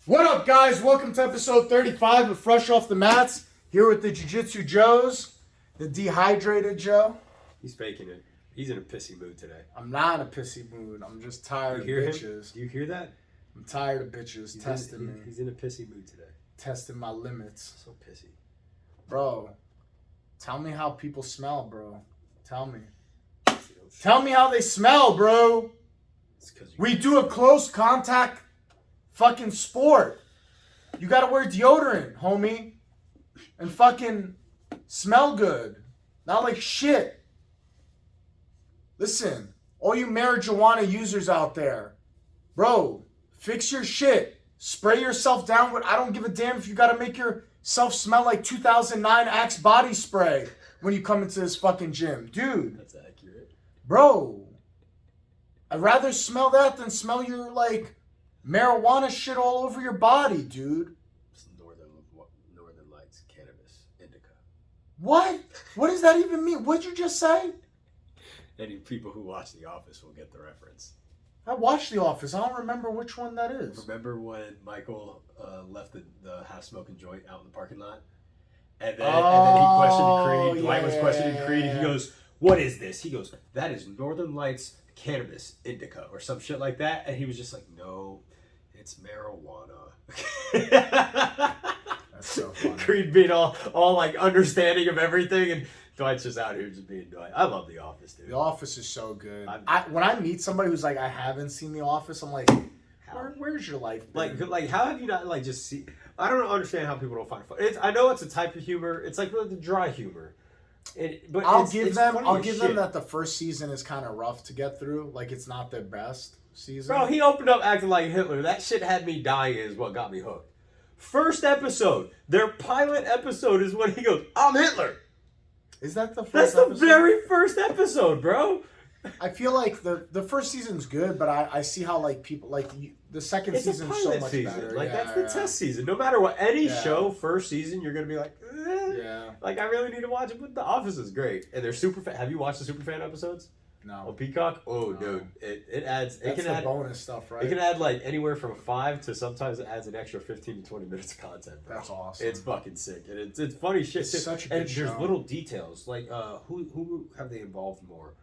What up, guys? Welcome to episode 35 of Fresh Off the Mats. Here with the Jiu-Jitsu Joes, the dehydrated Joe. He's faking it. He's in a pissy mood today. I'm not in a pissy mood. I'm just tired of bitches. Do you hear that? I'm tired of bitches testing me. He's in a pissy mood today. Testing my limits. So pissy. Bro, tell me how people smell, bro. Tell me. Tell me how they smell, bro. We do a close contact fucking sport. You gotta wear deodorant, homie. And fucking smell good. Not like shit. Listen, all you marijuana users out there. Bro, fix your shit. Spray yourself down with, I don't give a damn if you gotta make yourself smell like 2009 Axe body spray when you come into this fucking gym. Dude. That's accurate. Bro. I'd rather smell that than smell your, like, marijuana shit all over your body, dude. It's Northern Lights cannabis indica. What? What does that even mean? What'd you just say? Any people who watch The Office will get the reference. I watched The Office. I don't remember which one that is. Remember when Michael left the half-smoking joint out in the parking lot? And then he questioned Creed. Dwight was questioning Creed. And he goes, "What is this?" He goes, "That is Northern Lights cannabis indica," or some shit like that. And he was just like, "No, it's marijuana." That's so funny. Creed being all like understanding of everything, and Dwight's just out here just being Dwight. I love The Office, dude. The Office is so good. When I meet somebody who's like, I haven't seen The Office, I'm like, where's your life been? Like how have you not like just see? I don't understand how people don't find it funny. I know it's a type of humor. It's like the dry humor. But I'll give them that the first season is kind of rough to get through. Like, it's not their best season. Bro, he opened up acting like Hitler. That shit had me dying is what got me hooked. First episode, their pilot episode is when he goes, "I'm Hitler." Is that the That's first the episode? very first episode, bro. I feel like the first season's good, but I see how like people like the second season's so much better. Like yeah, that's the test season. No matter what, any Yeah. show first season, you're gonna be like, Yeah. Like I really need to watch it. But The Office is great, and they're super. Have you watched the Superfan episodes? No. On Peacock? Oh, No. dude, it adds. That's It can the add bonus stuff, right? It can add like anywhere from 5 to sometimes it adds an extra 15 to 20 minutes of content. Bro. That's awesome. It's fucking sick, and it's funny shit. It's too. such a and good there's show. little details like who have they involved more?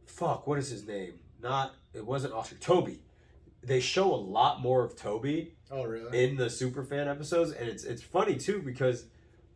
Fuck, what is his name? It wasn't Oscar. Toby. They show a lot more of Toby. Oh, really? In the Superfan episodes, and it's funny too because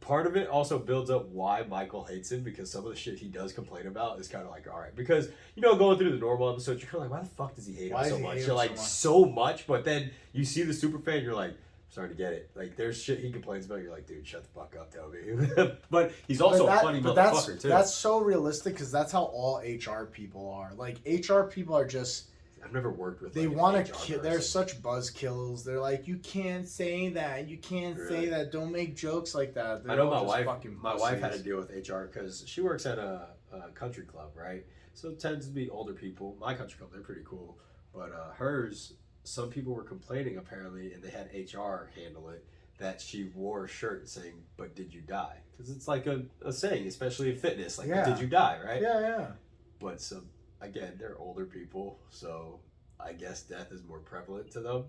part of it also builds up why Michael hates him, because some of the shit he does complain about is kind of like, all right, because going through the normal episodes, you're kind of like, why the fuck does he hate him so much? You're like, so much, but then you see the Superfan, you're like, I'm starting to get it. Like, there's shit he complains about, you're like, dude, shut the fuck up, Toby. But he's also a funny motherfucker too. That's so realistic because that's how all HR people are. Like, HR people are just. I've never worked with. They want to kill. They're such buzzkills. They're like, you can't say that. You can't say that. Don't make jokes like that. They're I know all my just wife. fucking My wife had to pussies. deal with HR because she works at a country club, right? So it tends to be older people. My country club, they're pretty cool, but hers, some people were complaining apparently, and they had HR handle it, that she wore a shirt saying, "But did you die?" Because it's like a saying, especially in fitness, like, Yeah. "Did you die?" Right? Yeah. But again, they're older people, so I guess death is more prevalent to them.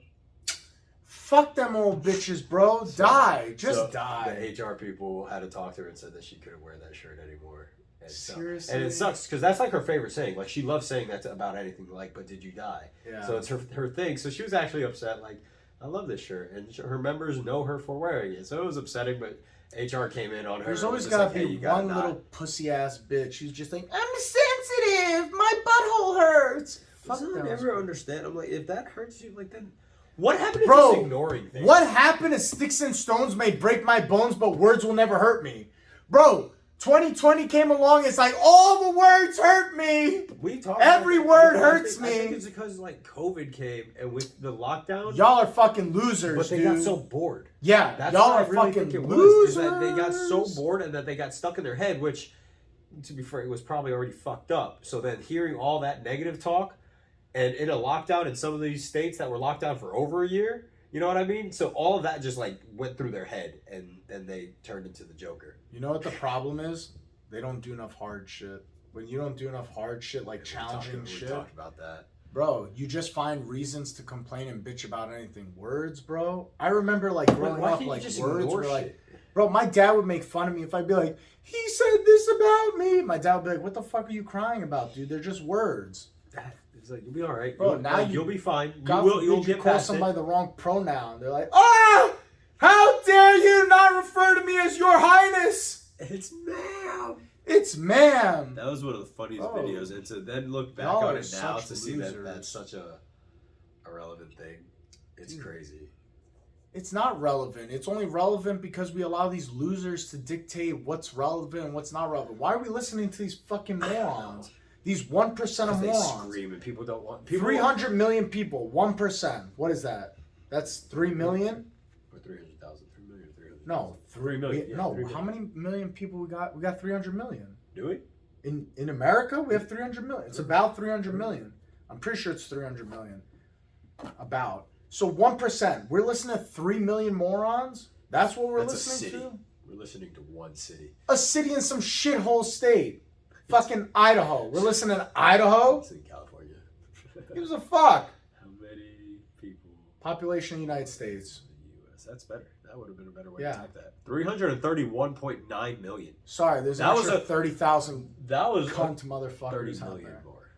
Fuck them old bitches, bro. Die. Just die. The HR people had to talk to her and said that she couldn't wear that shirt anymore. And Seriously? And it sucks because that's like her favorite saying. Like, she loves saying that about anything. Like, "But did you die?" Yeah. So it's her thing. So she was actually upset. Like, I love this shirt, and her members know her for wearing it. So it was upsetting, but HR came in on her. There's and always was gotta like, be "Hey, you gotta one not." little pussy ass bitch who's just like, I'm sensitive. My butthole hurts. Fuck Doesn't them. ever understand. I'm like, if that hurts you, like, then what happened to Bro, just ignoring things? What happened is sticks and stones may break my bones, but words will never hurt me. Bro, 2020 came along. It's like, all the words hurt me. We talked Every about word I hurts think, I think me. it's because like COVID came and with the lockdown, Y'all are fucking losers, but they dude. got so bored. Yeah, That's y'all what I are really fucking think it losers. was. Is that they got so bored and that they got stuck in their head, which, to be fair, it was probably already fucked up. So then hearing all that negative talk, and in a lockdown in some of these states that were locked down for over a year, you know what I mean? So all of that just like went through their head, and then they turned into the Joker. You know what the problem is? They don't do enough hard shit. When you don't do enough hard shit, like challenging shit, We talked about that. Bro, you just find reasons to complain and bitch about anything. Words, bro. I remember like growing up, like words were like, bro. My dad would make fun of me if I'd be like, he said this about me. My dad would be like, what the fuck are you crying about, dude? They're just words. It's like, you'll be all right, bro. Now you'll be fine. You'll get call somebody the wrong pronoun. They're like, oh, how dare you not refer to me as Your Highness? It's ma'am. It's ma'am. That was one of the funniest videos, and to then look back on it now to see that that's such a irrelevant thing. It's crazy. It's not relevant. It's only relevant because we allow these losers to dictate what's relevant and what's not relevant. Why are we listening to these fucking morons? These 1% of morons. They scream and people don't want. 300 million people. 1%. What is that? That's 3 million. Or 300,000. 3 million. 300. No, 3 million. No, 3 million. How many million people we got? We got 300 million. Do we? In America, we have 300 million. It's about 300 million. I'm pretty sure it's 300 million. About. So 1%. We're listening to 3 million morons? That's what we're listening to? We're listening to one city. A city in some shithole state. Fucking Idaho. We're listening to Idaho? It's in California. Gives a fuck. How many people? Population of the United States. The U.S. That's better. That would have been a better way Yeah. to type that. 331.9 million. Sorry, there's an extra 30,000 That was cunt motherfuckers 30 out million there. more.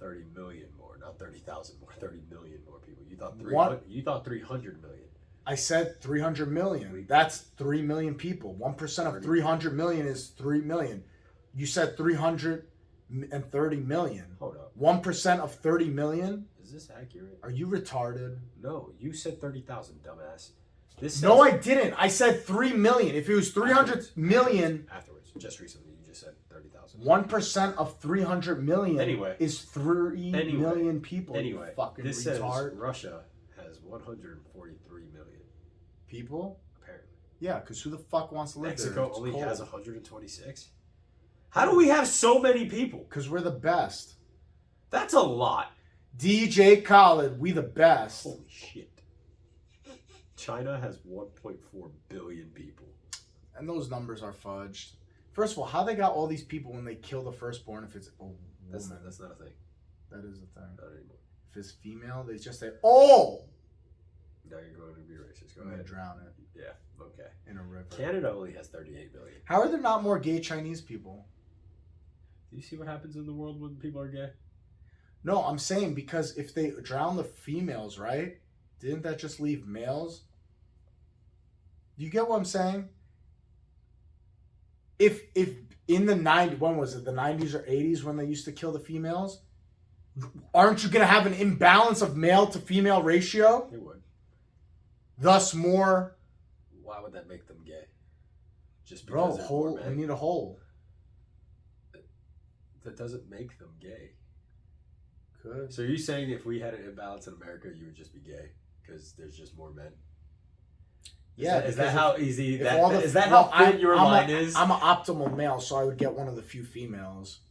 30 million more, not 30,000 more. 30 million more people. You thought What? You thought 300 million. I said 300 million. That's 3 million people. 1% of 300 million is 3 million. You said 330 million. Hold up. 1% of 30 million? Is this accurate? Are you retarded? No, you said 30,000, dumbass. This says, No, I didn't. I said 3 million. If it was 300 million... Afterwards. Just recently, you just said 30,000. 1% of 300 million anyway, is 3 million people. Anyway, you fucking this retard. says Russia has 143 million. People? Apparently. Yeah, because who the fuck wants to live there? Mexico only has 126? How do we have so many people? Because we're the best. That's a lot. DJ Khaled, we the best. Holy shit. China has 1.4 billion people. And those numbers are fudged. First of all, how they got all these people when they kill the firstborn if it's a woman? That's not a thing. That is a thing. Not anymore. If it's female, they just say, oh! Now you're going to be racist. Go I'm ahead. gonna drown it. Yeah, okay. In a river. Canada only has 38 million. How are there not more gay Chinese people? Do you see what happens in the world when people are gay? No, I'm saying because if they drown the females, right? Didn't that just leave males? Do you get what I'm saying? If in the 90s, when was it? The 90s or 80s when they used to kill the females? Aren't you going to have an imbalance of male to female ratio? It would. Thus more... Why would that make them gay? Just Bro, because there's more hole. men? We need a hole. That doesn't make them gay. Could. So are you saying if we had an imbalance in America, you would just be gay? Because there's just more men? Yeah. Is that how easy that is? Is that well, how thin your line is? I'm an optimal male, so I would get one of the few females.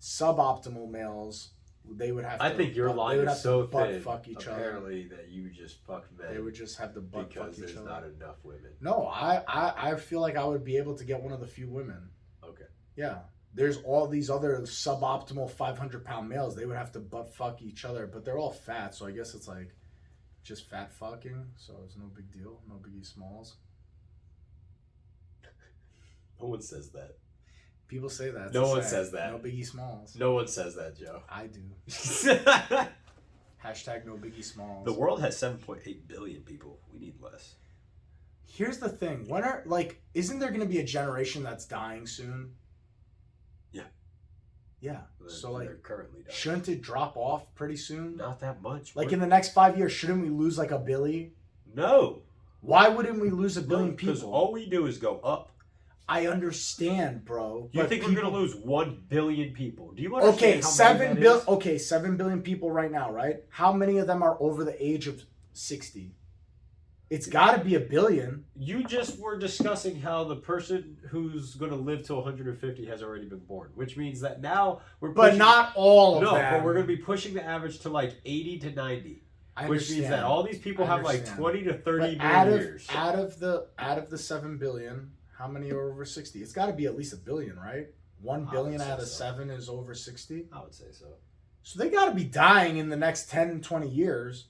Suboptimal males, they would have to... I think your line is so thin, fuck each apparently, that you just fuck men. They would just have to butt fuck each other. Because there's not enough women. No, I feel like I would be able to get one of the few women. Okay. Yeah. There's all these other suboptimal 500-pound males. They would have to butt fuck each other, but they're all fat, so I guess it's like just fat fucking, so it's no big deal. No biggie smalls. No one says that. People say that. No one says that. No biggie smalls. No one says that, Joe. I do. Hashtag no biggie smalls. The world has 7.8 billion people. We need less. Here's the thing. Isn't there going to be a generation that's dying soon? Yeah. Yeah. They're currently dying. Shouldn't it drop off pretty soon? Not that much. In the next 5 years, shouldn't we lose like a billion? No. Why wouldn't we lose a billion people? Because all we do is go up. I understand, bro. You think we're going to lose 1 billion people? Do you understand Okay, 7 billion people right now, right? How many of them are over the age of 60? It's got to be a billion. You just were discussing how the person who's going to live to 150 has already been born, which means that now we're pushing... But not all of them. No, but we're going to be pushing the average to like 80 to 90. Which means that all these people have like 20 to 30 more years. Out of the 7 billion, how many are over 60? It's got to be at least a billion, right? 1 billion out of 7 is over 60. I would say so. So they got to be dying in the next 10, 20 years.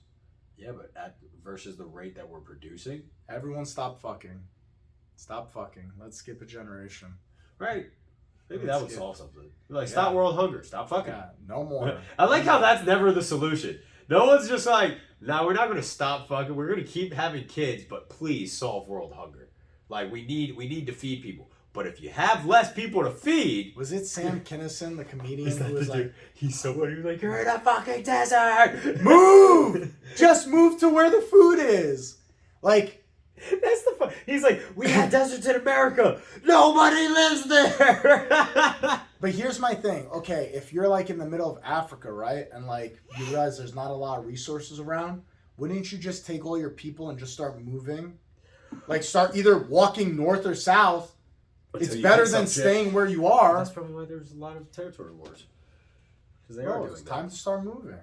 Yeah, but versus the rate that we're producing. Everyone stop fucking. Stop fucking. Let's skip a generation. Right. Maybe Let's that would skip. solve something. Like, stop world hunger. Stop fucking. Yeah, no more. I like how that's never the solution. No one's just like, no, we're not going to stop fucking. We're going to keep having kids, but please solve world hunger. Like, we need to feed people. But if you have less people to feed... Was it Sam Kinison, the comedian, Is that who was the like, dude? He's so funny. He was like, you're in a fucking desert. move! Just move to where the food is. Like... That's the fun. He's like, we have deserts in America. Nobody lives there. But here's my thing. Okay, if you're like in the middle of Africa, right? And like you realize there's not a lot of resources around, wouldn't you just take all your people and just start moving? Like start either walking north or south. It's better than staying where you are. That's probably why there's a lot of territory wars. Because they are Bro, doing it's time to start moving.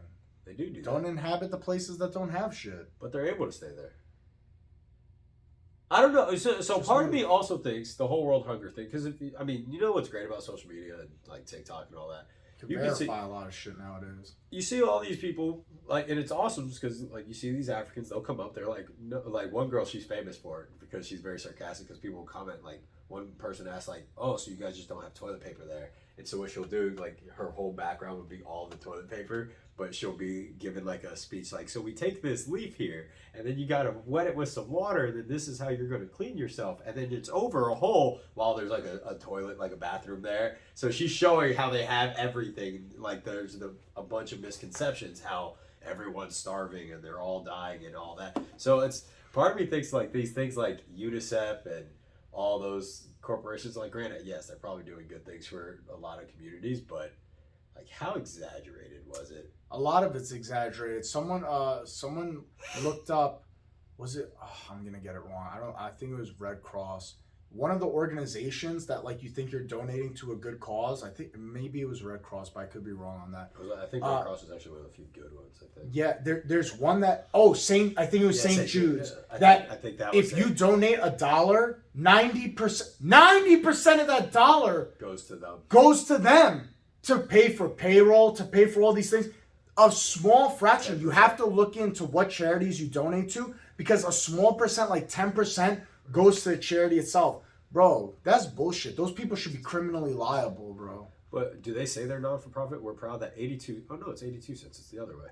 They do that. Don't inhabit the places that don't have shit. But they're able to stay there. I don't know. So part of me also thinks the whole world hunger thing, because I mean, you know what's great about social media and like TikTok and all that. You can verify a lot of shit nowadays. You see all these people like, and it's awesome because like you see these Africans, they'll come up. They're like, no, like one girl, she's famous for it because she's very sarcastic. Because people will comment like, one person asked like, oh, so you guys just don't have toilet paper there? And so what she'll do, like her whole background would be all the toilet paper, but she'll be given like a speech like, so we take this leaf here, and then you gotta wet it with some water, and then this is how you're gonna clean yourself, and then it's over a hole while there's like a toilet, like a bathroom there. So she's showing how they have everything. Like there's a bunch of misconceptions, how everyone's starving and they're all dying and all that. So it's part of me thinks like these things like UNICEF and all those corporations, like granted, yes, they're probably doing good things for a lot of communities, but like how exaggerated was it? A lot of it's exaggerated. Someone looked up, was it, I'm gonna get it wrong. I think it was Red Cross. One of the organizations that like you think you're donating to a good cause. I think maybe it was Red Cross, but I could be wrong on that. I think Red Cross was actually one of the few good ones, I think. Yeah, there's one that I think it was St. Jude's. I think that was if you donate $1, 90% of that dollar goes to them to pay for payroll, to pay for all these things. A small fraction. You have to look into what charities you donate to, because a small percent, like 10%, goes to the charity itself. Bro, that's bullshit. Those people should be criminally liable, bro. But do they say they're non-for-profit? We're proud that 82... Oh, no, it's 82 cents. It's the other way.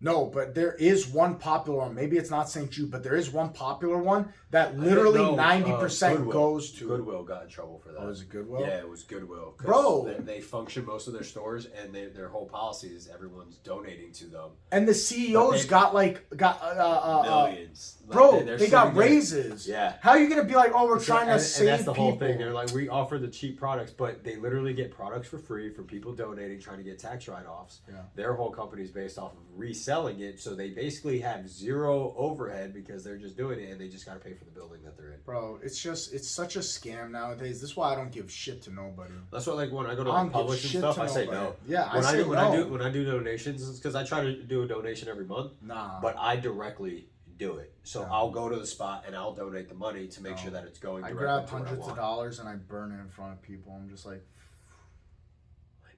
No, but there is one popular one. Maybe it's not St. Jude, but there is one popular one that literally 90% goes to... Goodwill got in trouble for that. Oh, is it Goodwill? Yeah, it was Goodwill. Bro! They function most of their stores, and their whole policy is everyone's donating to them. And the CEOs got millions. Bro, they got raises. Yeah. How are you going to be like, oh, we're trying to save people? And that's the whole thing. They're like, we offer the cheap products, but they literally get products for free from people donating, trying to get tax write-offs. Yeah. Their whole company is based off of reselling it, so they basically have zero overhead because they're just doing it, and they just got to pay for the building that they're in. Bro, it's such a scam nowadays. This is why I don't give shit to nobody. That's why, like, when I go to like, Publix and stuff, I say no. Yeah, when I do donations, it's because I try to do a donation every month. Nah. But I directly do it. So I'll go to the spot and I'll donate the money to make sure that it's going directly to I grab hundreds of dollars and I burn it in front of people. I'm just like...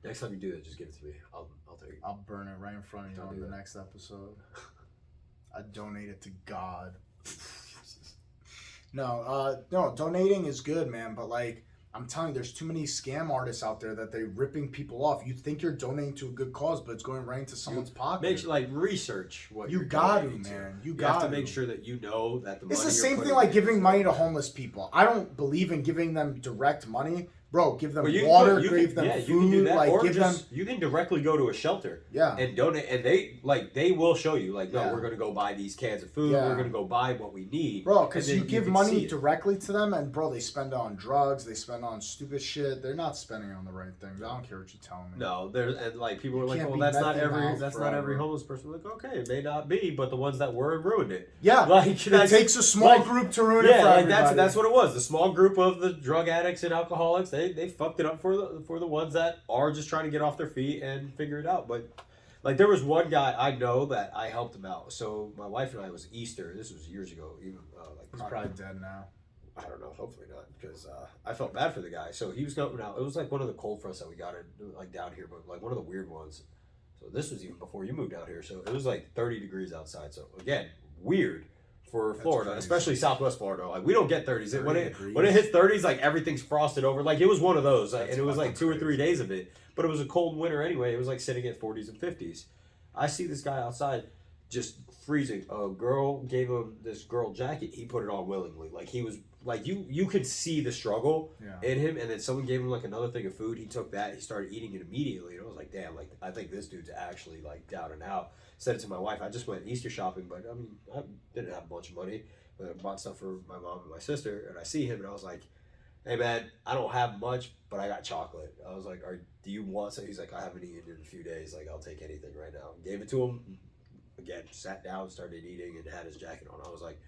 Next time you do that, just give it to me. I'll take it. I'll burn it right in front of you on the next episode. I donate it to God. No, donating is good, man, but like, I'm telling you, there's too many scam artists out there that they're ripping people off. You think you're donating to a good cause, but it's going right into someone's pocket. Like, research what you got to, man. You have to make sure that you know that the money. It's the same thing like giving money to homeless people. I don't believe in giving them direct money. Bro, give them water, give them food, you can do that. like or give them. You can directly go to a shelter, and donate, and they will show you like, no, we're gonna go buy these cans of food, we're gonna go buy what we need, bro. Because you give money directly to them, and bro, they spend it on drugs, they spend on stupid shit. They're not spending on the right things. I don't care what you tell me. No, and like people are like, well, that's not every homeless person. Like, okay, it may not be, but the ones that were ruined it. Yeah, like it takes a small group to ruin it for everybody. That's what it was. The small group of the drug addicts and alcoholics, they fucked it up for the ones that are just trying to get off their feet and figure it out. But like, there was one guy I know that I helped him out. So my wife and I, it was Easter. This was years ago. Even he's probably dead now. I don't know. Hopefully not, because I felt bad for the guy. So he was going out. It was like one of the cold fronts that we got in, like down here, but like one of the weird ones. So this was even before you moved out here. So it was like 30 degrees outside. So again, weird for Florida, crazy. especially Southwest Florida. Like we don't get 30s. 30 when degrees. it hits 30s, like everything's frosted over. Like it was one of those, like, and it was fucking like 2 or 3 crazy. days of it. But it was a cold winter anyway. It was like sitting at 40s and 50s. I see this guy outside just freezing. A girl gave him this girl jacket. He put it on willingly. Like he was like you could see the struggle in him. And then someone gave him like another thing of food. He took that. He started eating it immediately. And I was like, damn. Like I think this dude's actually like down and out. Said it to my wife. I just went Easter shopping, but I mean I didn't have a bunch of money. But I bought stuff for my mom and my sister. And I see him and I was like, hey man, I don't have much, but I got chocolate. I was like, do you want some? He's like, I haven't eaten in a few days. Like I'll take anything right now. Gave it to him. Again, sat down, started eating, and had his jacket on. I was like,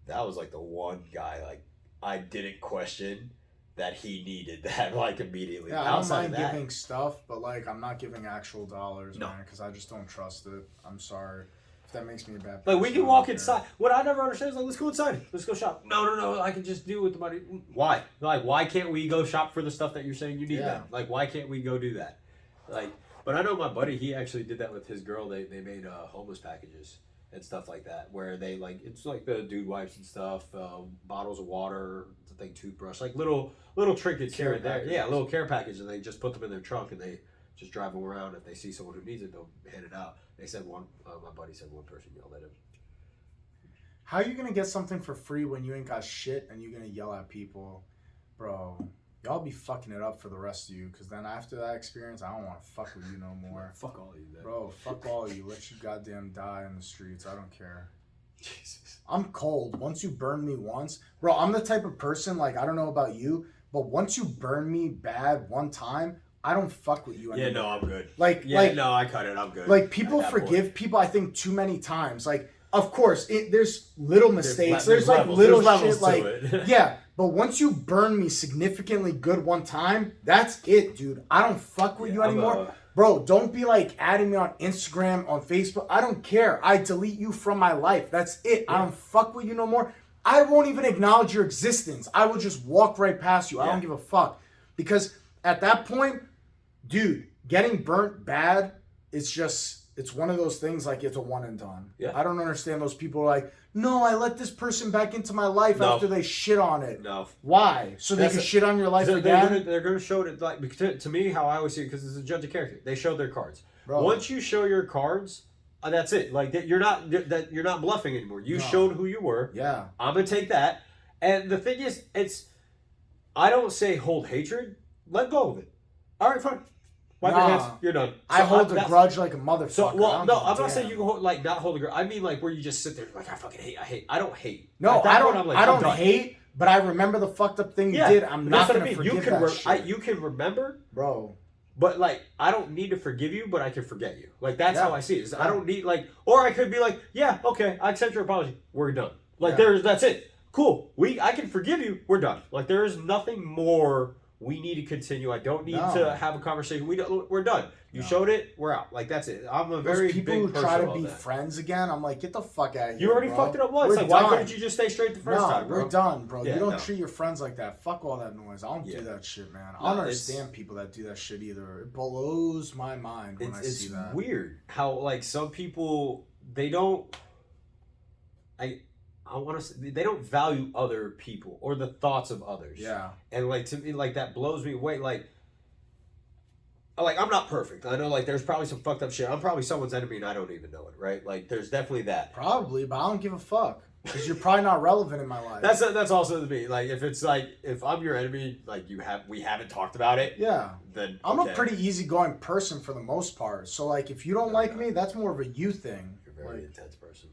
that was like the one guy like I didn't question that he needed that like immediately. Yeah, I don't Outside mind of that, giving stuff, but like I'm not giving actual dollars, No. man, because I just don't trust it. I'm sorry if that makes me a bad like person. we can walk inside. What I never understand is like, let's go inside. Let's go shop. No. I can just do it with the money. Why? Like, why can't we go shop for the stuff that you're saying you need? Yeah. Then? Like, why can't we go do that? Like, but I know my buddy. He actually did that with his girl. They made homeless packages and stuff like that, where they like it's like the dude wipes and stuff, bottles of water, I think toothbrush, like little trinkets here and there. packages. Yeah, little care package, and they just put them in their trunk and they just drive them around. If they see someone who needs it, they'll hand it out. They said my buddy said one person yelled at him. How are you gonna get something for free when you ain't got shit and you're gonna yell at people, bro? Y'all be fucking it up for the rest of you, because then after that experience, I don't want to fuck with you no more. Fuck all of you, then. Bro, fuck all of you. Let you goddamn die in the streets. I don't care. Jesus. I'm cold. Once you burn me once, bro, I'm the type of person, like, I don't know about you, but once you burn me bad one time, I don't fuck with you anymore. Yeah, no, I'm good. Like, no, I cut it. I'm good. Like, people At that forgive point. people, I think, too many times. Like, of course, there's little mistakes. There's There's like levels. little There's levels shit, like, to it. yeah. But once you burn me significantly good one time, that's it, dude. I don't fuck with you anymore. Bro, don't be like adding me on Instagram, on Facebook. I don't care. I delete you from my life. That's it. I don't fuck with you no more. I won't even acknowledge your existence. I will just walk right past you. I don't give a fuck. Because at that point, dude, getting burnt bad, it's one of those things, like, it's a one and done. Yeah. I don't understand those people who are like, no, I let this person back into my life after they shit on it. No. Why? So they can shit on your life again? They're gonna show it, like, to me, how I always see it, because it's a judge of character. They show their cards. Bro. Once you show your cards, that's it. Like, you're not bluffing anymore. You showed who you were. Yeah. I'm gonna take that. And the thing is, I don't say hold hatred. Let go of it. All right, fine. Wipe your hands. You're done. I hold a grudge like a motherfucker. So, well, no, I'm not damn. saying you can hold, like, not hold a grudge. I mean, like, where you just sit there like, I fucking hate. I don't hate. No, At that I don't. point, I'm like, I I'm don't done. hate, but I remember the fucked up thing you did. I'm not That's what gonna I mean. forgive You can that shit. you can remember, Bro. but like I don't need to forgive you, but I can forget you. Like that's Yeah. how I see it. I don't need like, or I could be like, yeah, okay, I accept your apology. We're done. Like that's it. Cool. I can forgive you. We're done. Like there is nothing more we need to continue. I don't need to have a conversation. We're done. You showed it. We're out. Like that's it. I'm a very Those people big who person try to about be that. friends again, I'm like, get the fuck out of here. You already bro. fucked it up once. We're Like why done. couldn't you just stay straight the first time, bro? We're done, bro. Yeah, you don't no. treat your friends like that. Fuck all that noise. I don't do that shit, man. I don't understand people that do that shit either. It blows my mind when I see that. It's weird how like some people they don't. I want to say they don't value other people or the thoughts of others. Yeah. And like to me, like that blows me away. Like I'm not perfect. I know like there's probably some fucked up shit. I'm probably someone's enemy and I don't even know it, right? Like there's definitely that. Probably, but I don't give a fuck. Because you're probably not relevant in my life. That's also me. Like if it's like if I'm your enemy, like we haven't talked about it. Yeah. Then I'm a pretty easygoing person for the most part. So like if you don't like me, that's more of a you thing. You're a very intense person.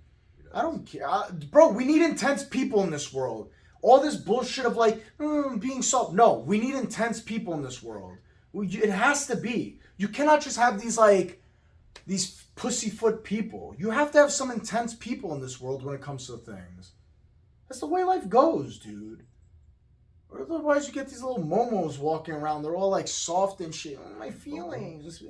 I don't care. Bro, we need intense people in this world. All this bullshit of like being soft. No, we need intense people in this world. It has to be. You cannot just have these pussyfoot people. You have to have some intense people in this world when it comes to things. That's the way life goes, dude. Or otherwise you get these little momos walking around. They're all like soft and shit. My feelings.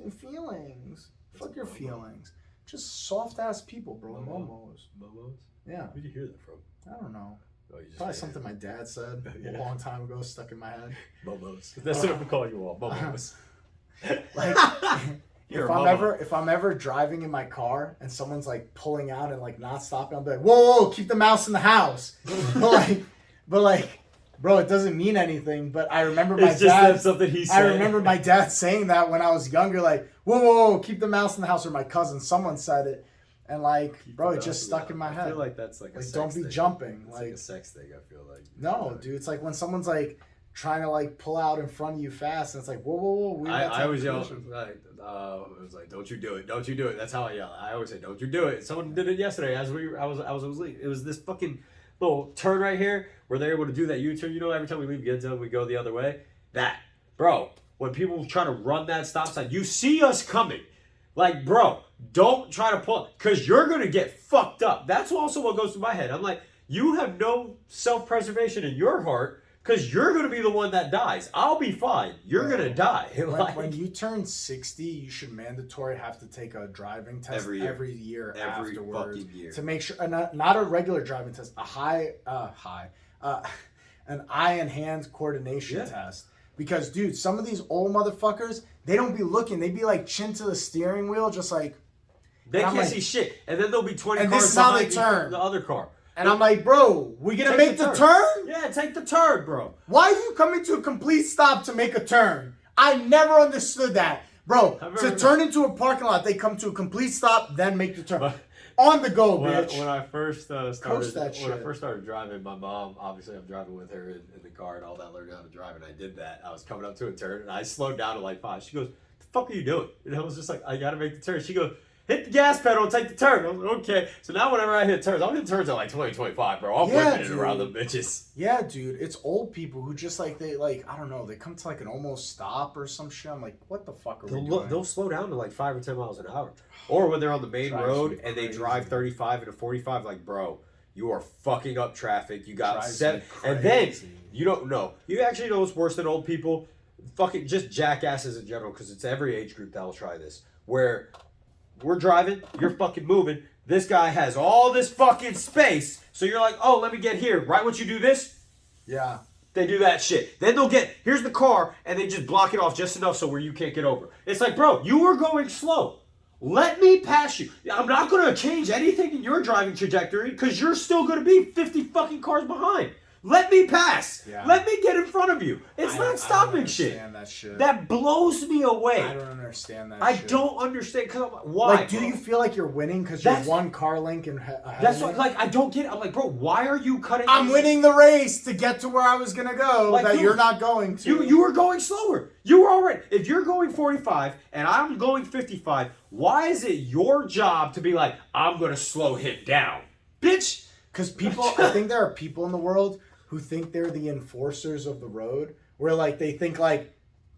Fuck your feelings. Just soft ass people, bro. Momos. Momos? Yeah. Where'd you hear that from? I don't know. Oh, you just Probably something my dad said a long time ago, stuck in my head. Momos. That's what I'm calling you all. Momos. Like, if I'm ever driving in my car and someone's like pulling out and like not stopping, I'll be like, whoa, keep the mouse in the house. but like, bro, it doesn't mean anything. But I remember my dad. Something he said. I remember my dad saying that when I was younger, like, whoa, keep the mouse in the house. Or my cousin, someone said it, and like, bro, it just stuck in my head. I feel like that's like a sex don't be thing. jumping. It's like a sex thing. I feel like. No, dude, it's like when someone's like trying to like pull out in front of you fast, and it's like, whoa. I always yell like, it was like, don't you do it, don't you do it. That's how I yell. I always say, don't you do it. Someone did it yesterday as I was leaving. It was this fucking little turn right here where they're able to do that U-turn. You know, every time we leave Ginza, we go the other way. That, bro, when people try to run that stop sign, you see us coming. Like, bro, don't try to pull, because you're going to get fucked up. That's also what goes through my head. I'm like, you have no self-preservation in your heart, because you're going to be the one that dies. I'll be fine. You're going to die. When you turn 60, you should mandatory have to take a driving test every year afterwards. Fucking year. To make sure, not a regular driving test, an eye and hand coordination test. Because, dude, some of these old motherfuckers, they don't be looking. They be like chin to the steering wheel, just like... They can't see shit. And then there'll be 20 and cars this is how behind they turn. The other car. And I'm like, bro, we gonna make the turn? Yeah, take the turn, bro. Why are you coming to a complete stop to make a turn? I never understood that. Bro, to turn into a parking lot, they come to a complete stop, then make the turn. On the go, bitch. When I first started driving, my mom, obviously I'm driving with her in the car and all that, learning how to drive, and I did that. I was coming up to a turn, and I slowed down to like 5. She goes, the fuck are you doing? And I was just like, I gotta make the turn. She goes, hit the gas pedal and take the turn. I was like, okay. So now whenever I hit turns, I'm hitting turns at like 20, 25, bro. I'm whipping it around them bitches. Yeah, dude. It's old people who just like, they like, I don't know, they come to like an almost stop or some shit. I'm like, what the fuck are we doing? They'll slow down to like 5 or 10 miles an hour. Or when they're on the main road and they drive 35 into 45, like, bro, you are fucking up traffic. You got 7. And then, you don't know. You actually know what's worse than old people? Fucking just jackasses in general, because it's every age group that'll try this. Where... we're driving, you're fucking moving. This guy has all this fucking space. So you're like, oh, let me get here. Right once you do this? Yeah. They do that shit. Then they'll get, here's the car, and they just block it off just enough so where you can't get over. It's like, bro, you were going slow. Let me pass you. I'm not going to change anything in your driving trajectory because you're still going to be 50 fucking cars behind. Let me pass. Yeah. Let me get in front of you. It's not stopping shit. That shit. That blows me away. I don't understand that shit. I don't understand. Why? Like, do you feel like you're winning because you're one car link ahead? That's what, like, I don't get it. I'm like, bro, why are you cutting? I'm winning the race to get to where I was going to go like, that you're not going to. You were going slower. You were already. If you're going 45 and I'm going 55, why is it your job to be like, I'm going to slow him down? Bitch. Because I think there are people in the world who think they're the enforcers of the road, where like they think like,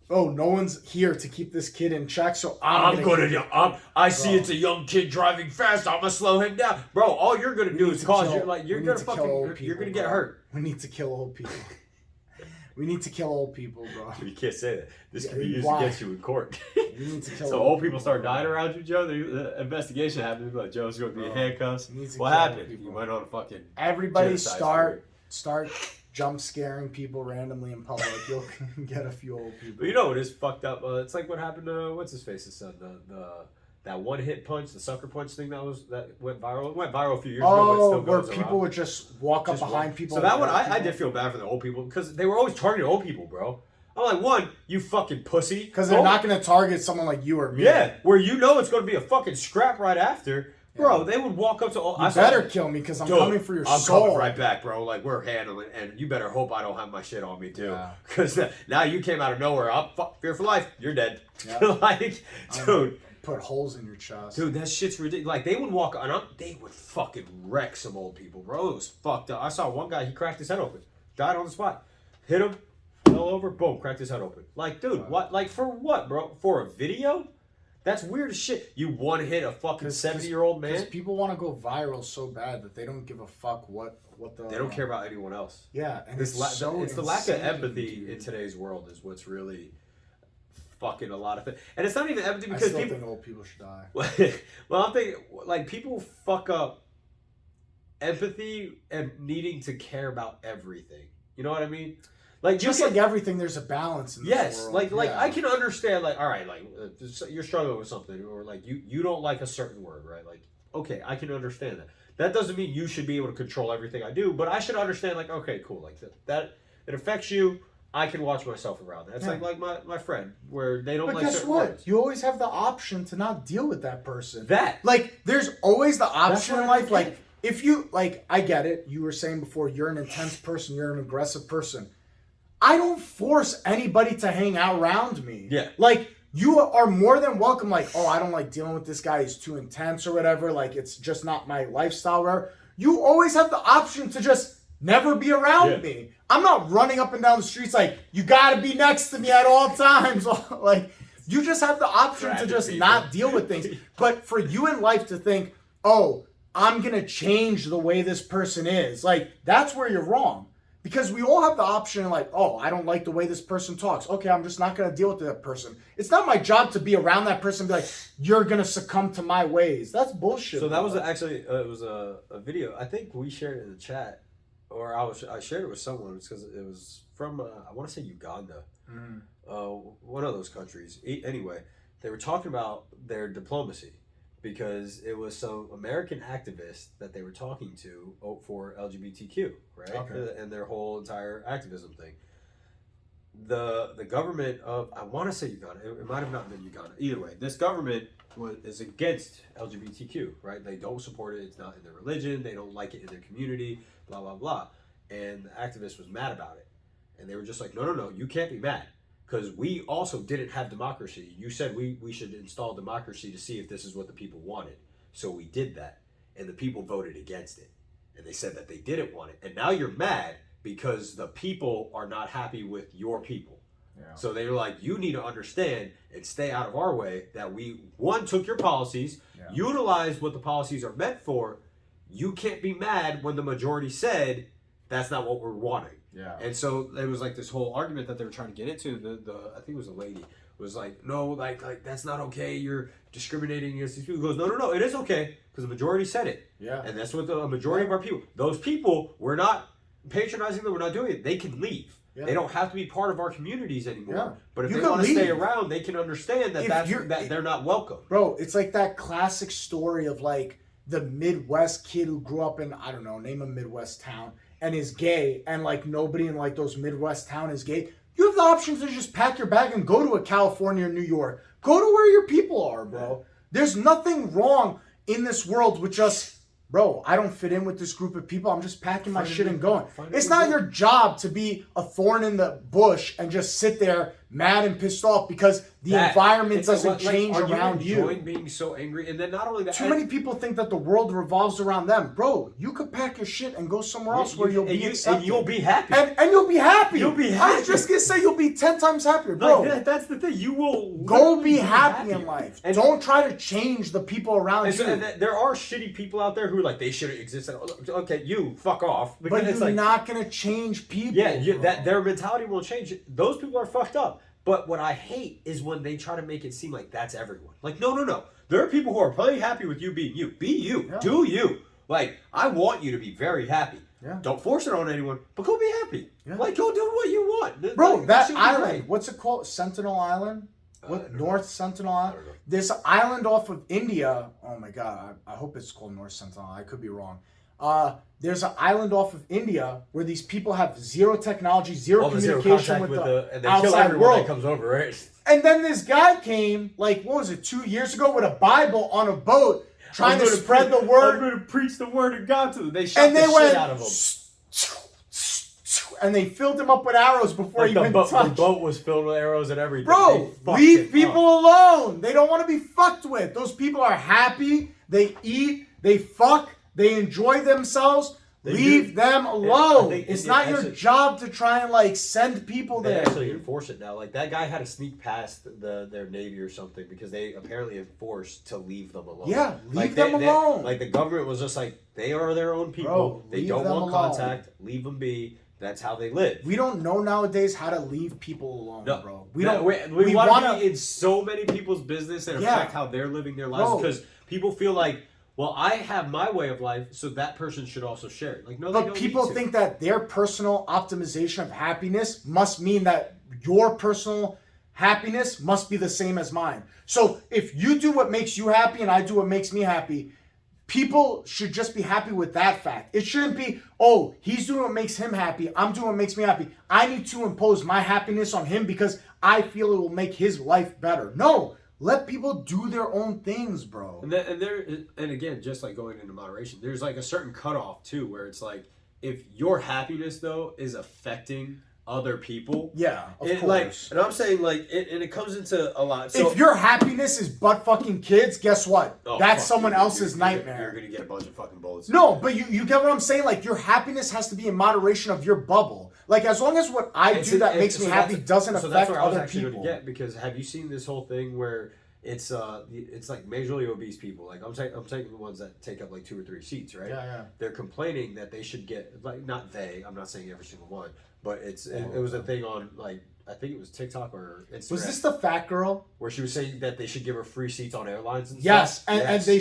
oh, no one's here to keep this kid in check, so I see it's a young kid driving fast. I'm gonna slow him down, bro. All you're gonna do is cause you're gonna get hurt. We need to kill old people. We need to kill old people, bro. You can't say that. This can be used against you in court. We need to kill so old people start dying around you, Joe. The investigation happened. Like, Joe's going to be in handcuffs. What happened? You went on a fucking. Everybody start jump scaring people randomly in public. You'll get a few old people. But you know what is fucked up? It's like what happened to what's his face's son. That one hit punch, the sucker punch thing that went viral. It went viral a few years ago, but it still goes where people would just walk up behind people. So that one, I did feel bad for the old people because they were always targeting old people, bro. I'm like, one, you fucking pussy. Because they're not going to target someone like you or me. Yeah, where you know it's going to be a fucking scrap right after. Bro, they would walk up to... You better kill me because I'm coming for your soul. I'm coming right back, bro. Like, we're handling it. And you better hope I don't have my shit on me, too. Because now you came out of nowhere. Fear for life. You're dead. Yeah. Like, dude... Put holes in your chest. Dude, that shit's ridiculous. Like, they would walk... they would fucking wreck some old people, bro. It was fucked up. I saw one guy, he cracked his head open. Died on the spot. Hit him. Fell over. Boom. Cracked his head open. Like, dude, what? Like, for what, bro? For a video? That's weird as shit. You one hit a fucking 70-year-old man? Because people want to go viral so bad that they don't give a fuck what the... They don't care about anyone else. Yeah, and it's the lack of empathy in today's world is what's really fucking a lot of it. And it's not even empathy because I still think old people should die. Well, I'm thinking, like, people fuck up empathy and needing to care about everything. You know what I mean? Like just like everything, there's a balance in this world. like I can understand, like, all right, like you're struggling with something, or like you don't like a certain word, right? Like, okay, I can understand that. That doesn't mean you should be able to control everything I do, but I should understand, like, okay, cool, like that it affects you. I can watch myself around that. It's like my friend, where they don't but like guess certain what? words. You always have the option to not deal with that person. That. Like, there's always the option what in I life. Like, if you, like, I get it. You were saying before, you're an intense person. You're an aggressive person. I don't force anybody to hang out around me. Yeah. Like, you are more than welcome. Like, oh, I don't like dealing with this guy. He's too intense or whatever. Like, it's just not my lifestyle or whatever. You always have the option to just never be around me. I'm not running up and down the streets like, you got to be next to me at all times. Like, you just have the option to just not deal with things. But for you in life to think, oh, I'm going to change the way this person is. Like, that's where you're wrong. Because we all have the option like, oh, I don't like the way this person talks. Okay, I'm just not going to deal with that person. It's not my job to be around that person and be like, you're going to succumb to my ways. That's bullshit. So that was actually, it was a video. I think we shared it in the chat. Or I shared it with someone because it was from, I want to say Uganda. One of those countries. Anyway, they were talking about their diplomacy. Because it was some American activists that they were talking to for LGBTQ, right? Okay. And their whole entire activism thing. The government of, I want to say Uganda, it might have not been Uganda. Either way, this government is against LGBTQ, right? They don't support it. It's not in their religion. They don't like it in their community, blah, blah, blah. And the activist was mad about it. And they were just like, no, you can't be mad. Because we also didn't have democracy. You said we should install democracy to see if this is what the people wanted. So we did that. And the people voted against it. And they said that they didn't want it. And now you're mad because the people are not happy with your people. Yeah. So they were like, you need to understand and stay out of our way that we, one, took your policies, utilized what the policies are meant for. You can't be mad when the majority said that's not what we're wanting. Yeah. And so there was like this whole argument that they were trying to get into. I think it was a lady was like, no, like that's not okay. You're discriminating against these people. He goes, no, it is okay because the majority said it. Yeah. And that's what the majority of our people. Those people, we're not patronizing them. We're not doing it. They can leave. Yeah. They don't have to be part of our communities anymore. Yeah. But if they want to stay around, they can understand that they're not welcome. Bro, it's like that classic story of like the Midwest kid who grew up in, I don't know, name a Midwest town, and is gay, and like nobody in like those Midwest town is gay. You have the option to just pack your bag and go to a California or New York. Go to where your people are, bro. There's nothing wrong in this world with just, bro, I don't fit in with this group of people. I'm just packing my shit and going. It's not your job to be a thorn in the bush and just sit there mad and pissed off because the environment doesn't change around you. Are you enjoying being so angry? And then not only that, too many people think that the world revolves around them. Bro, you could pack your shit and go somewhere else where you'll be accepted. And you'll be happy. And you'll be happy. You'll be happy. I was just going to say you'll be 10 times happier. Bro, that's the thing. You will go be happy in life. And don't try to change the people around you. And there are shitty people out there who are like, they shouldn't exist. Okay, you fuck off. But you're not going to change people. Yeah, their mentality won't change. Those people are fucked up. But what I hate is when they try to make it seem like that's everyone. Like, no. There are people who are probably happy with you being you. Be you. Yeah. Do you. Like, I want you to be very happy. Yeah. Don't force it on anyone, but go be happy. Yeah. Like, go do what you want. Bro, like, that island, what's it called? Sentinel Island? North Sentinel Island? This island off of India. Oh, my God. I hope it's called North Sentinel. I could be wrong. There's an island off of India where these people have zero technology, zero communication with the and they outside kill everyone world. That comes over, right? And then this guy came, like, what was it, 2 years ago with a Bible on a boat trying to spread the word. I'm going to preach the word of God to them. They shot the shit out of him. And they filled him up with arrows before he even touched. The boat was filled with arrows and everything. Bro, leave people alone. They don't want to be fucked with. Those people are happy. They eat. They fuck. They enjoy themselves. Leave them alone. It's not your job to try and like send people there. They actually enforce it now. Like that guy had to sneak past their navy or something because they apparently enforced to leave them alone. Yeah, leave them alone. Like the government was just like, they are their own people. Bro, they don't want contact. Leave them be. That's how they live. We don't know nowadays how to leave people alone, bro. We want to be in so many people's business and affect how they're living their lives because people feel like, well, I have my way of life, so that person should also share it. Like, no, they But don't people need to. think that their personal optimization of happiness must mean that your personal happiness must be the same as mine. So if you do what makes you happy and I do what makes me happy, people should just be happy with that fact. It shouldn't be, oh, he's doing what makes him happy, I'm doing what makes me happy. I need to impose my happiness on him because I feel it will make his life better. No, let people do their own things, bro. And again, just like going into moderation, there's like a certain cutoff too, where it's like, if your happiness though is affecting other people, Yeah, of course. Like, and I'm saying like, and it comes into a lot. So if your happiness is butt fucking kids, guess what? That's someone else's nightmare. You're gonna get a bunch of fucking bullets. No, but you get what I'm saying? Like, your happiness has to be in moderation of your bubble. Like, as long as what I do that makes me happy doesn't affect other people. Because have you seen this whole thing where it's like majorly obese people? Like I'm taking the ones that take up like 2 or 3 seats, right? Yeah. They're complaining that they should get, like, not they. I'm not saying every single one, but it was a thing on, like, I think it was TikTok or Instagram. Was this the fat girl? Where she was saying that they should give her free seats on airlines and yes, stuff? And they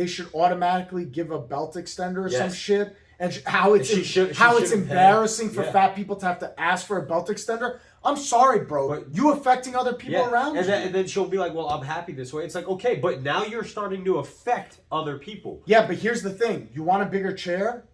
should automatically give a belt extender or some shit. And how it's embarrassing for fat people to have to ask for a belt extender. I'm sorry, bro. But you affecting other people around you. And then she'll be like, well, I'm happy this way. It's like, okay, but now you're starting to affect other people. Yeah, but here's the thing. You want a bigger chair?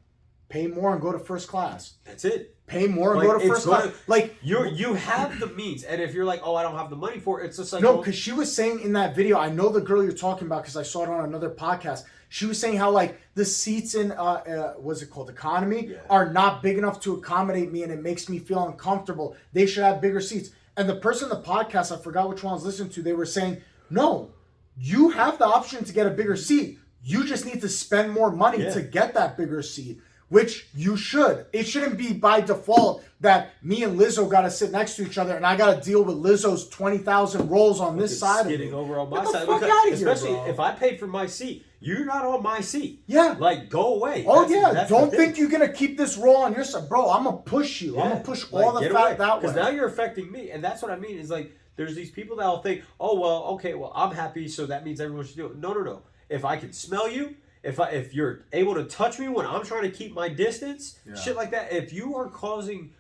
Pay more and go to first class. That's it. Pay more and go to first class. Like, you have the means. And if you're like, oh, I don't have the money for it, it's just like... No, because she was saying in that video, I know the girl you're talking about because I saw it on another podcast. She was saying how, like, the seats in, what's it called, economy, are not big enough to accommodate me and it makes me feel uncomfortable. They should have bigger seats. And the person in the podcast, I forgot which one I was listening to, they were saying, no, you have the option to get a bigger seat. You just need to spend more money to get that bigger seat, which you should. It shouldn't be by default that me and Lizzo got to sit next to each other and I got to deal with Lizzo's 20,000 rolls on this side of me. Getting over on my Get the side. fuck out of here, especially bro. if I paid for my seat. You're not on my seat. Yeah. Like, go away. Oh, that's don't think you're going to keep this roll on your side. Bro, I'm going to push you. I'm going to push all the fat that way. Because now you're affecting me. And that's what I mean is, like, there's these people that will think, oh, well, okay, well, I'm happy, so that means everyone should do it. No. If I can smell you, if you're able to touch me when I'm trying to keep my distance, shit like that, if you are causing...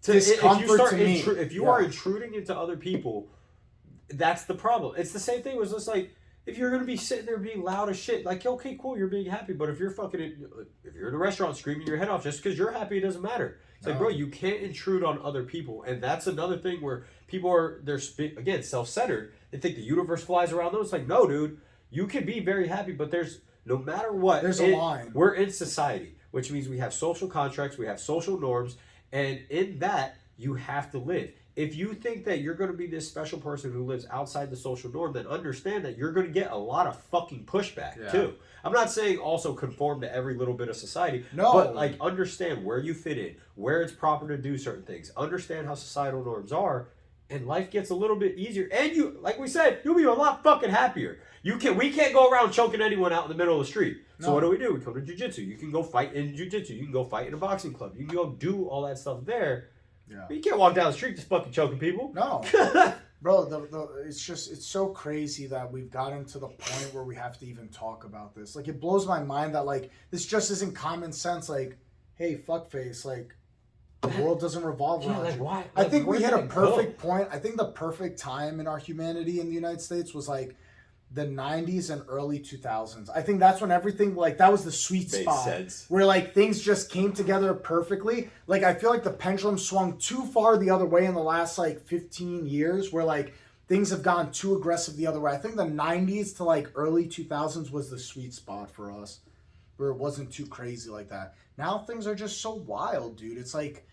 discomfort to me. If you are intruding into other people, that's the problem. It's the same thing. It was just like, if you're gonna be sitting there being loud as shit, like, okay, cool, you're being happy, but if you're if you're in a restaurant screaming your head off just because you're happy, it doesn't matter. It's like, bro, you can't intrude on other people, and that's another thing where people they're again self-centered. They think the universe flies around them. It's like, no, dude, you can be very happy, but no matter what, there's a line. We're in society, which means we have social contracts, we have social norms, and in that you have to live. If you think that you're going to be this special person who lives outside the social norm, then understand that you're going to get a lot of fucking pushback too. I'm not saying also conform to every little bit of society, but like understand where you fit in, where it's proper to do certain things, understand how societal norms are, and life gets a little bit easier. And you, like we said, you'll be a lot fucking happier. We can't go around choking anyone out in the middle of the street. So what do? We come to jiu-jitsu. You can go fight in jiu-jitsu. You can go fight in a boxing club. You can go do all that stuff there. Yeah. But you can't walk down the street just fucking choking people. No. Bro, it's so crazy that we've gotten to the point where we have to even talk about this. Like, it blows my mind that, like, this just isn't common sense. Like, hey, fuckface, like, the world doesn't revolve around you. Why? I think we hit a perfect point. I think the perfect time in our humanity in the United States was, like, the 90s and early 2000s. I think that's when everything, like, that was the sweet spot. Sense. Where, like, things just came together perfectly. Like, I feel like the pendulum swung too far the other way in the last, like, 15 years, where, like, things have gone too aggressive the other way. I think the 90s to, like, early 2000s was the sweet spot for us, where it wasn't too crazy like that. Now things are just so wild, dude. It's like,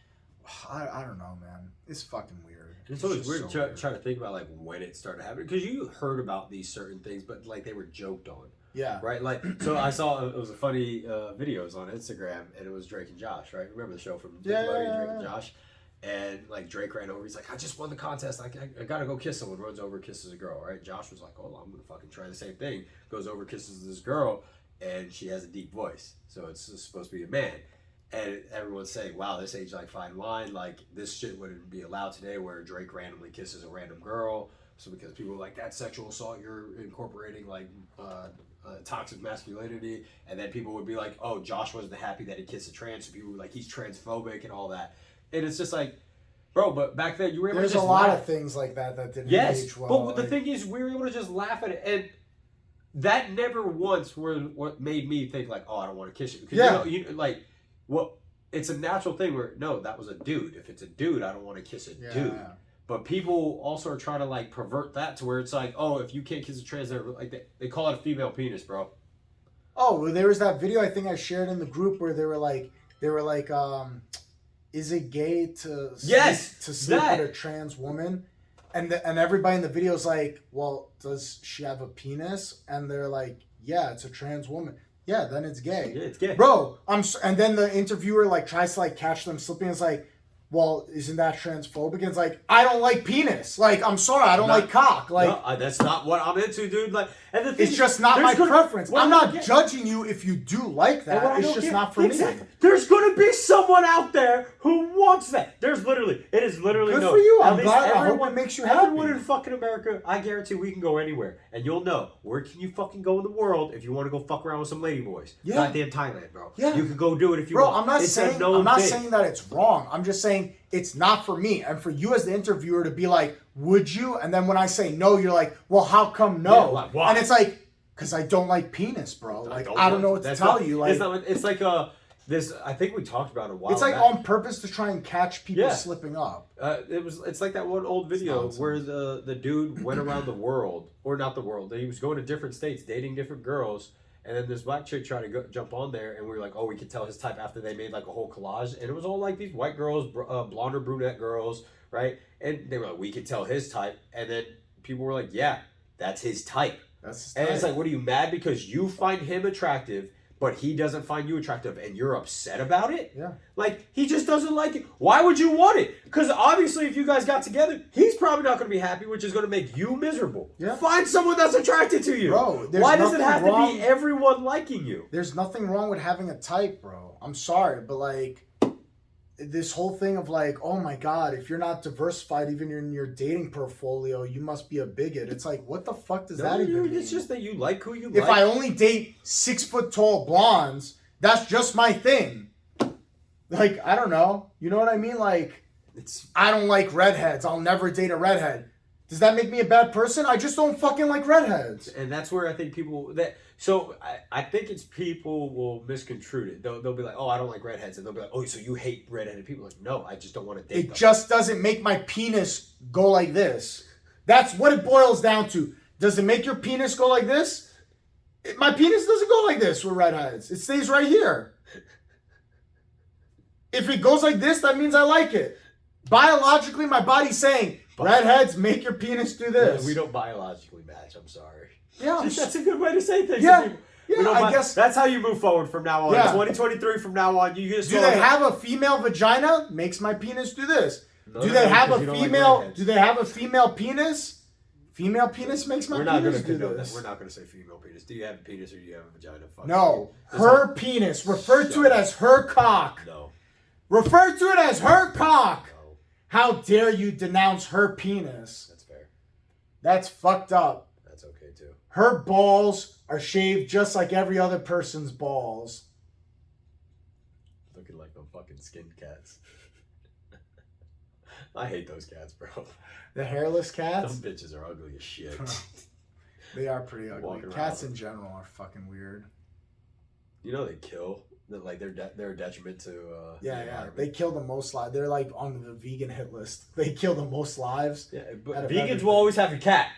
I don't know, man. It's fucking weird. It's always weird to try to think about, like, when it started happening, because you heard about these certain things, but, like, they were joked on. Yeah. Right? Like, so I saw, it was a funny videos on Instagram, and it was Drake and Josh, right? Remember the show from Nickelodeon, Drake and Josh? And, like, Drake ran over, he's like, I just won the contest, I gotta go kiss someone. Runs over, kisses a girl, right? Josh was like, oh, I'm gonna fucking try the same thing. Goes over, kisses this girl, and she has a deep voice, so it's supposed to be a man. And everyone's saying, wow, this age like fine line, like this shit wouldn't be allowed today, where Drake randomly kisses a random girl. So because people are like, that's sexual assault, you're incorporating like toxic masculinity, and then people would be like, oh, Josh wasn't happy that he kissed a trans, so people were like, he's transphobic and all that. And it's just like, bro, but back then you were able There's to just a lot laugh. of things like that didn't age well. But like, the thing is, we were able to just laugh at it, and that never once were what made me think like, oh, I don't want to kiss you. Because like, well, it's a natural thing where no, that was a dude. If it's a dude, I don't want to kiss a dude. But people also are trying to like pervert that to where it's like, oh, if you can't kiss a trans, like they call it a female penis, bro. Oh, well, there was that video I think I shared in the group where they were like, is it gay to sleep with a trans woman? And everybody in the video is like, well, does she have a penis? And they're like, yeah, it's a trans woman. Yeah, then it's gay. Yeah, it's gay. Bro, and then the interviewer like tries to like catch them slipping. It's like, well, isn't that transphobic? And it's like, I don't like penis. Like, I'm sorry, I don't like cock. Like, no, that's not what I'm into, dude. Like, and the thing it's just not my preference. I'm not judging you if you do like that. It's just not for me. There's gonna be someone out there who wants that. It is literally good for you. I'm glad. I hope it makes you happy. Everyone in fucking America, I guarantee we can go anywhere, and you'll know where can you fucking go in the world if you want to go fuck around with some lady boys. Yeah. Goddamn Thailand, bro. Yeah. You can go do it if you want. Bro, I'm not saying that it's wrong. I'm just saying it's not for me. And for you as the interviewer to be like, would you? And then when I say no, you're like, well, how come no? Yeah, like, why? And it's like, because I don't like penis, bro. Like, I don't know what to tell you. Like, it's like this. I think we talked about it a while. It's like back. on purpose to try and catch people slipping up. It's like that one old video where the dude went around the world, or not the world. He was going to different states, dating different girls. And then this black chick tried to jump on there, and we were like, oh, we could tell his type after they made like a whole collage. And it was all like these white girls, blonde or brunette girls, right? And they were like, we could tell his type. And then people were like, yeah, that's his type. That's his type. And it's like, what are you mad because you find him attractive, but he doesn't find you attractive, and you're upset about it? Yeah. Like, he just doesn't like it. Why would you want it? Because obviously, if you guys got together, he's probably not going to be happy, which is going to make you miserable. Yeah. Find someone that's attracted to you. Bro, why does it have to be everyone liking you? There's nothing wrong with having a type, bro. I'm sorry, but like, this whole thing of like, oh my God, if you're not diversified even in your dating portfolio, you must be a bigot. It's like, what the fuck does that even mean? It's just that you like who you like. If I only date 6 foot tall blondes, that's just my thing. Like, I don't know. You know what I mean? Like, I don't like redheads. I'll never date a redhead. Does that make me a bad person? I just don't fucking like redheads. And that's where I think people I think it's people will misconstrue it. They'll be like, oh, I don't like redheads, and they'll be like, oh, so you hate redheaded people? Like, no, I just don't want to date them. It just doesn't make my penis go like this. That's what it boils down to. Does it make your penis go like this? My penis doesn't go like this with redheads. It stays right here. If it goes like this, that means I like it. Biologically, my body's saying, redheads, make your penis do this. We don't biologically match. I'm sorry. Yeah, that's a good way to say things. Yeah, I guess that's how you move forward from now on. Yeah. 2023 from now on, you just do they have a female vagina? Makes my penis do this. Do they have a female? Like do they have a female penis? Female penis makes my penis do this. We're not going to say female penis. Do you have a penis or do you have a vagina? Fuck no, her penis. Refer to it as her cock. No. Refer to it as her cock. No. How dare you denounce her penis? That's fair. That's fucked up. That's okay too. Her balls are shaved just like every other person's balls. Looking like them fucking skinned cats. I hate those cats, bro. The hairless cats? Those bitches are ugly as shit. They are pretty ugly. Cats in general are fucking weird. You know they kill. Like they're a detriment to. Yeah. They kill the most lives. They're like on the vegan hit list. They kill the most lives. Yeah, but vegans will always have a cat.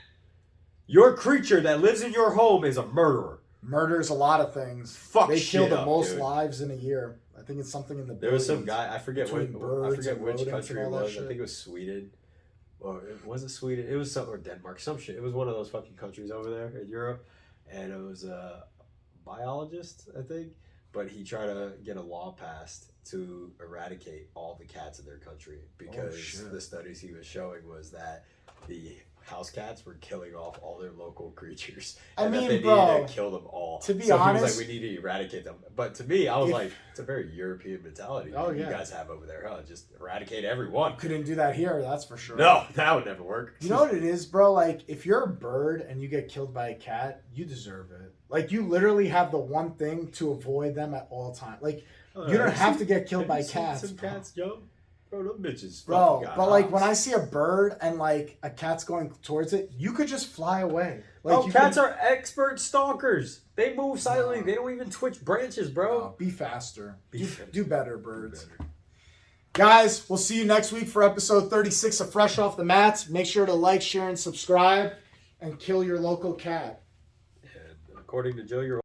Your creature that lives in your home is a murderer. Murders a lot of things. They kill the most lives in a year. I think it's something in the. There was some guy. I forget which country it was. I think it was Sweden. Or was it Sweden? It was or Denmark. Some shit. It was one of those fucking countries over there in Europe, and it was a biologist, I think. But he tried to get a law passed to eradicate all the cats in their country because the studies he was showing was that the house cats were killing off all their local creatures. I And mean, that they bro, needed to kill them all. to be so he honest- was like, we need to eradicate them. But to me, I was like, it's a very European mentality Oh, that you yeah. guys have over there, huh? Just eradicate everyone. Couldn't do that here, that's for sure. No, that would never work. You know what it is, bro? Like, if you're a bird and you get killed by a cat, you deserve it. Like, you literally have the one thing to avoid them at all times. Like, you don't have to get killed by cats. Some cats, Joe. Bro, them bitches. Bro, fucking got but like hops. when I see a bird and like a cat's going towards it, you could just fly away. Like, Bro, you cats could- are expert stalkers. They move silently. No. They don't even twitch branches, bro. No, be faster. Be faster. Do better, birds. Guys, we'll see you next week for episode 36 of Fresh Off the Mats. Make sure to like, share, and subscribe, and kill your local cat. And according to Joe, you're